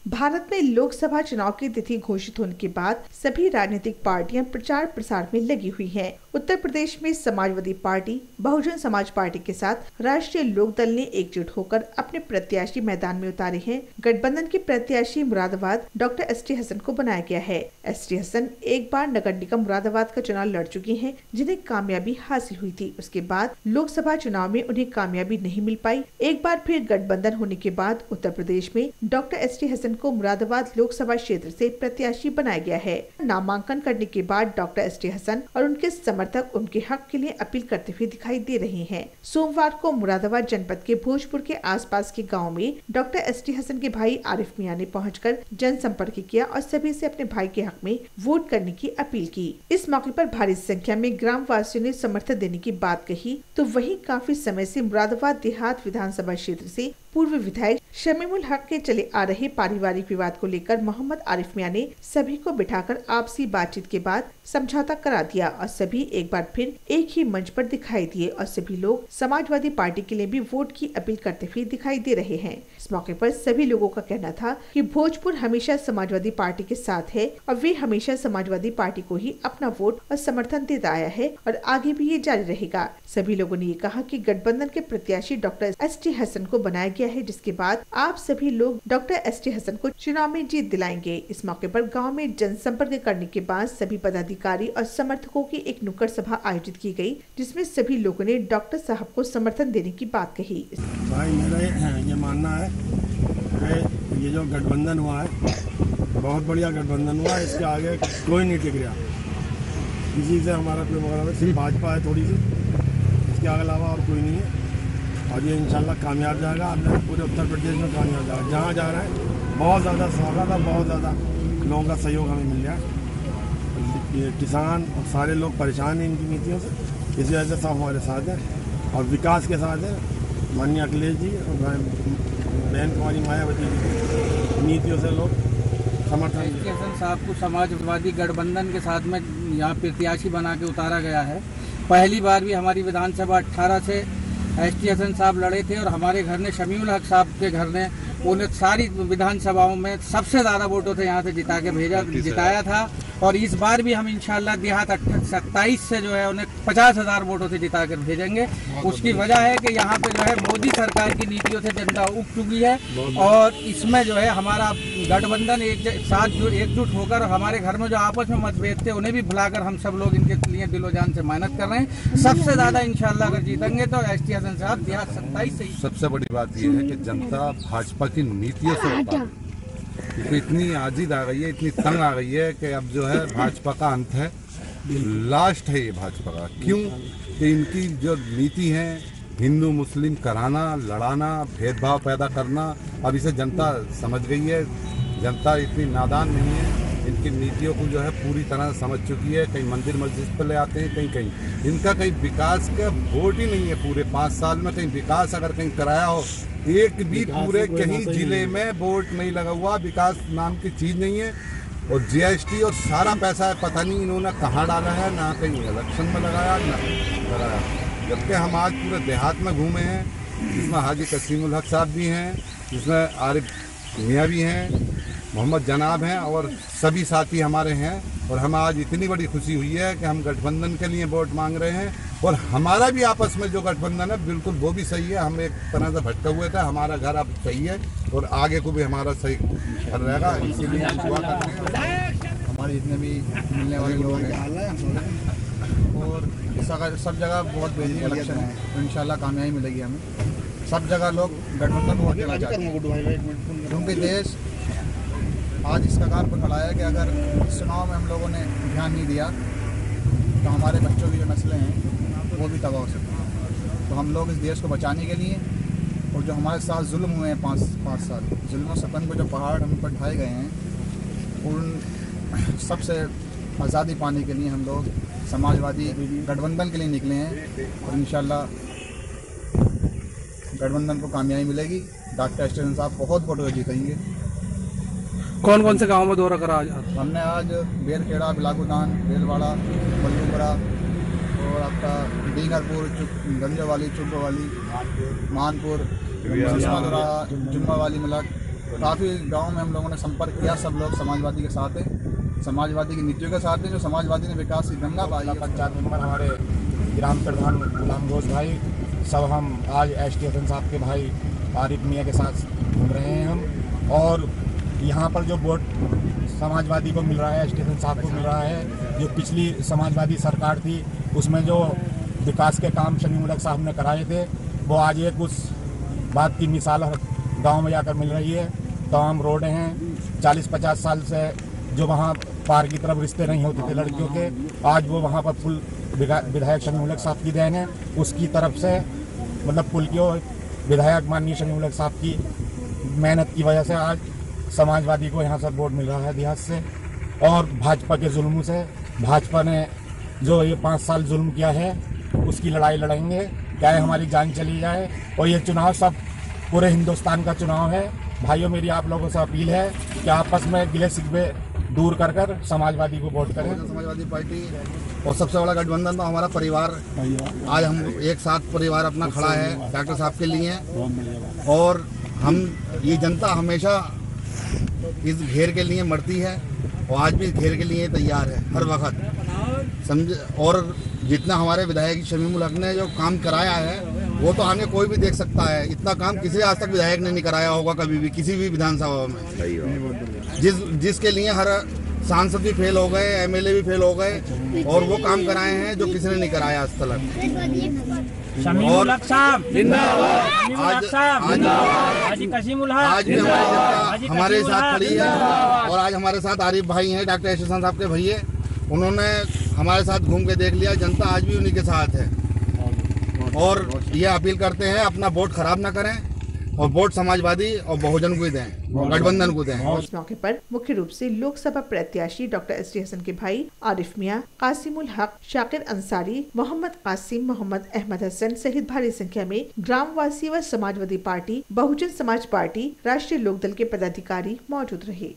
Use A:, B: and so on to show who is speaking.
A: भारत में लोकसभा चुनाव की तिथि घोषित होने के बाद सभी राजनीतिक पार्टियां प्रचार प्रसार में लगी हुई हैं। उत्तर प्रदेश में समाजवादी पार्टी, बहुजन समाज पार्टी के साथ राष्ट्रीय लोकदल ने एकजुट होकर अपने प्रत्याशी मैदान में उतारे हैं। गठबंधन के प्रत्याशी मुरादाबाद डॉक्टर एसटी हसन को बनाया गया है। एसटी हसन एक बार नगर निगम मुरादाबाद का चुनाव लड़ चुकी हैं, जिन्हें कामयाबी हासिल हुई थी। उसके बाद लोकसभा चुनाव में उन्हें कामयाबी नहीं मिल पाई। एक बार फिर गठबंधन होने के बाद उत्तर प्रदेश में डॉक्टर एसटी हसन को मुरादाबाद लोकसभा क्षेत्र से प्रत्याशी बनाया गया है। नामांकन करने के बाद डॉक्टर एसटी हसन और उनके समर्थक उनके हक के लिए अपील करते हुए दिखाई दे रहे हैं। सोमवार को मुरादाबाद जनपद के भोजपुर के आसपास के गांव में डॉक्टर एसटी हसन के भाई आरिफ मियां ने पहुंचकर जनसंपर्क किया और सभी से अपने भाई के हक में वोट करने की अपील की। इस मौके पर भारी संख्या में ग्राम वासियों ने समर्थन देने की बात कही, तो वहीं काफी समय से मुरादाबाद देहात विधानसभा क्षेत्र से पूर्व विधायक शमीमुल हक के चले आ रहे पारिवारिक विवाद को लेकर मोहम्मद आरिफ मियां ने सभी को बिठाकर आपसी बातचीत के बाद समझौता करा दिया और सभी एक बार फिर एक ही मंच पर दिखाई दिए और सभी लोग समाजवादी पार्टी के लिए भी वोट की अपील करते हुए दिखाई दे रहे हैं। इस मौके पर सभी लोगों का कहना था कि भोजपुर हमेशा समाजवादी पार्टी के साथ है और वे हमेशा समाजवादी पार्टी को ही अपना वोट और समर्थन देता आया है और आगे भी ये जारी रहेगा। सभी लोगों ने ये कहा कि गठबंधन के प्रत्याशी डॉक्टर एसटी हसन को बनाया गया है, जिसके बाद आप सभी लोग डॉक्टर एसटी हसन को चुनाव में जीत दिलाएंगे। इस मौके पर गांव में जनसंपर्क करने के बाद सभी पदाधिकारी और समर्थकों की एक नुक्कड़ सभा आयोजित की गई, जिसमें सभी लोगों ने डॉक्टर साहब को समर्थन देने की बात कही।
B: भाई मेरा ये मानना है कि ये जो गठबंधन हुआ है बहुत बढ़िया गठबंधन हुआ है। इसके आगे कोई नहीं टिक रहा, किसी से हमारा कोई मुकाबला सिर्फ भाजपा है थोड़ी सी, इसके अलावा और कोई नहीं है। और ये इंशाल्लाह कामयाब जाएगा, पूरे उत्तर प्रदेश में कामयाब जाएगा। जहाँ जा रहे हैं बहुत ज़्यादा स्वागत है, बहुत ज़्यादा लोगों का सहयोग हमें मिल रहा है। ये किसान और सारे लोग परेशान हैं इनकी नीतियों से, इसी वजह से सब हमारे साथ हैं और विकास के साथ है। माननीय अखिलेश जी और बहन कुमारी मायावती जी नीतियों से लोग समर्थन।
C: एसटी हसन साहब को समाजवादी गठबंधन के साथ में यहाँ प्रत्याशी बना के उतारा गया है। पहली बार भी हमारी विधानसभा 18 से एसटी हसन साहब लड़े थे और हमारे घर ने शमीउल हक साहब के घर ने उन्हें सारी विधानसभाओं में सबसे ज़्यादा वोटों से यहाँ से जिताया था। और इस बार भी हम इंशाल्लाह देहात 27 से जो है उन्हें 50,000 वोटों से जिता कर भेजेंगे। उसकी वजह है कि यहाँ पे जो है मोदी सरकार की नीतियों से जनता उग चुकी है और इसमें जो है हमारा गठबंधन एकजुट होकर हमारे घर में जो आपस में मतभेद थे उन्हें भी भुलाकर हम सब लोग इनके लिए दिलो जान से मेहनत कर रहे हैं। सबसे ज़्यादा इंशाल्लाह अगर जीतेंगे तो एसटी हसन साहब देहात 27 से।
D: सबसे बड़ी बात यह है कि जनता भाजपा की नीतियों से तो इतनी आजिद आ गई है, इतनी तंग आ गई है कि अब जो है भाजपा का अंत है, लास्ट है ये भाजपा का। क्यों कि इनकी जो नीति है हिंदू मुस्लिम कराना, लड़ाना, भेदभाव पैदा करना, अब इसे जनता समझ गई है। जनता इतनी नादान नहीं है, इनकी नीतियों को जो है पूरी तरह समझ चुकी है। कहीं मंदिर मस्जिद पर ले आते हैं, कहीं इनका कहीं विकास का वोट ही नहीं है। पूरे 5 साल में कहीं विकास अगर कहीं कराया हो, एक भी पूरे कहीं जिले में वोट नहीं लगा हुआ, विकास नाम की चीज़ नहीं है। और जीएसटी और सारा पैसा पता नहीं इन्होंने कहाँ डाला है, ना कहीं इलेक्शन में लगाया ना लगाया। जबकि हम आज पूरे देहात में घूमे हैं, जिसमें हाजी कसीमुल हक साहब भी हैं, जिसमें आरिफ मियाँ भी हैं, मोहम्मद जनाब हैं और सभी साथी हमारे हैं। और हमें आज इतनी बड़ी खुशी हुई है कि हम गठबंधन के लिए वोट मांग रहे हैं और हमारा भी आपस में जो गठबंधन है बिल्कुल वो भी सही है। हम एक तरह से भटके हुए थे, हमारा घर अब सही है और आगे को भी हमारा सही घर रहेगा, इसीलिए हम दुआ करते हैं।
E: हमारे जितने भी मिलने वाले लोग हैं और सब जगह बहुत बेहतरीन इलेक्शन है, तो इंशाल्लाह कामयाबी मिलेगी हमें। सब जगह लोग गठबंधन वोट देना चाहते हैं, क्योंकि देश आज इस कगार पर खड़ा है कि अगर चुनाव में हम लोगों ने ध्यान नहीं दिया तो हमारे बच्चों की जो नस्लें हैं वो भी तबाह हो सकती हैं। तो हम लोग इस देश को बचाने के लिए और जो हमारे साथ जुल्म हुए हैं 5 साल, जुल्म सपन को जो पहाड़ हम पर ढाए गए हैं, उन सबसे आज़ादी पाने के लिए हम लोग समाजवादी गठबंधन के लिए निकले हैं और इंशाल्लाह गठबंधन को कामयाबी मिलेगी। डॉक्टर एसटी हसन साहब बहुत वोटों जीतेंगे।
C: कौन कौन से गाँव में दौरा करा?
E: हमने आज बेरखेड़ा, बिलाकुदान, बेलवाड़ा, मल्लूपुरा और आपका डींगरपुर, गंजोवाली, चुब्बोवाली, मानपुर, जुम्मा वाली, मिलक, काफ़ी गांव में हम लोगों ने संपर्क किया। सब लोग समाजवादी के साथ हैं, समाजवादी की नीतियों के साथ हैं, जो समाजवादी ने विकास की गंगा पाई।
F: पंचायत मेंबर हमारे ग्राम प्रधान गुलाम घोष भाई, सब हम आज एसटी हसन साहब के भाई आरिफ मियाँ के साथ घूम रहे हैं हम। और यहाँ पर जो वोट समाजवादी को मिल रहा है, एसटी हसन साहब को मिल रहा है, जो पिछली समाजवादी सरकार थी उसमें जो विकास के काम शमी उलग साहब ने कराए थे, वो आज एक उस बात की मिसाल गांव में जाकर मिल रही है। तमाम रोडें हैं, 40-50 साल से जो वहाँ पार की तरफ रिश्ते नहीं होते थे लड़कियों के, आज वो वहाँ पर पुल विधायक शमी उलग साहब की देन है। उसकी तरफ से मतलब पुल की विधायक माननीय शमी उलग साहब की मेहनत की वजह से आज समाजवादी को यहाँ से वोट मिल रहा है देहात से। और भाजपा के जुल्म से, भाजपा ने जो ये 5 साल जुल्म किया है उसकी लड़ाई लड़ेंगे, चाहे हमारी जान चली जाए। और ये चुनाव सब पूरे हिंदुस्तान का चुनाव है। भाइयों, मेरी आप लोगों से अपील है कि आपस में गिले शिकवे दूर कर कर समाजवादी को वोट करें।
E: समाजवादी पार्टी और सबसे बड़ा गठबंधन तो हमारा परिवार। आज हम एक साथ परिवार अपना खड़ा है डॉक्टर साहब के लिए, और हम ये जनता हमेशा इस घेर के लिए मरती है और आज भी इस घेर के लिए तैयार है हर वक्त, समझे। और जितना हमारे विधायक शमीउल हक ने जो काम कराया है वो तो हमें कोई भी देख सकता है। इतना काम किसी आज तक विधायक ने नहीं कराया होगा कभी भी किसी भी विधानसभा में। जिसके लिए हर सांसद भी फेल हो गए, एमएलए भी फेल हो गए, और वो काम कराए हैं जो किसी ने नहीं कराया आज तक।
G: शमीउल हक साहब
E: आज भी हमारे साथ खड़ी है। और आज हमारे साथ आरिफ भाई हैं, डॉक्टर एस साहब के भैया, उन्होंने हमारे साथ घूम के देख लिया। जनता आज भी उन्हीं के साथ है। और ये अपील करते हैं अपना वोट खराब ना करें और वोट समाजवादी और बहुजन को दें, गठबंधन को दें।
A: इस मौके पर मुख्य रूप से लोकसभा प्रत्याशी डॉक्टर एसटी हसन के भाई आरिफ मियाँ, कासिमुल हक, शाकिर अंसारी, मोहम्मद कासिम, मोहम्मद अहमद हसन सहित भारी संख्या में ग्रामवासी व समाजवादी पार्टी, बहुजन समाज पार्टी, राष्ट्रीय लोकदल के पदाधिकारी मौजूद रहे।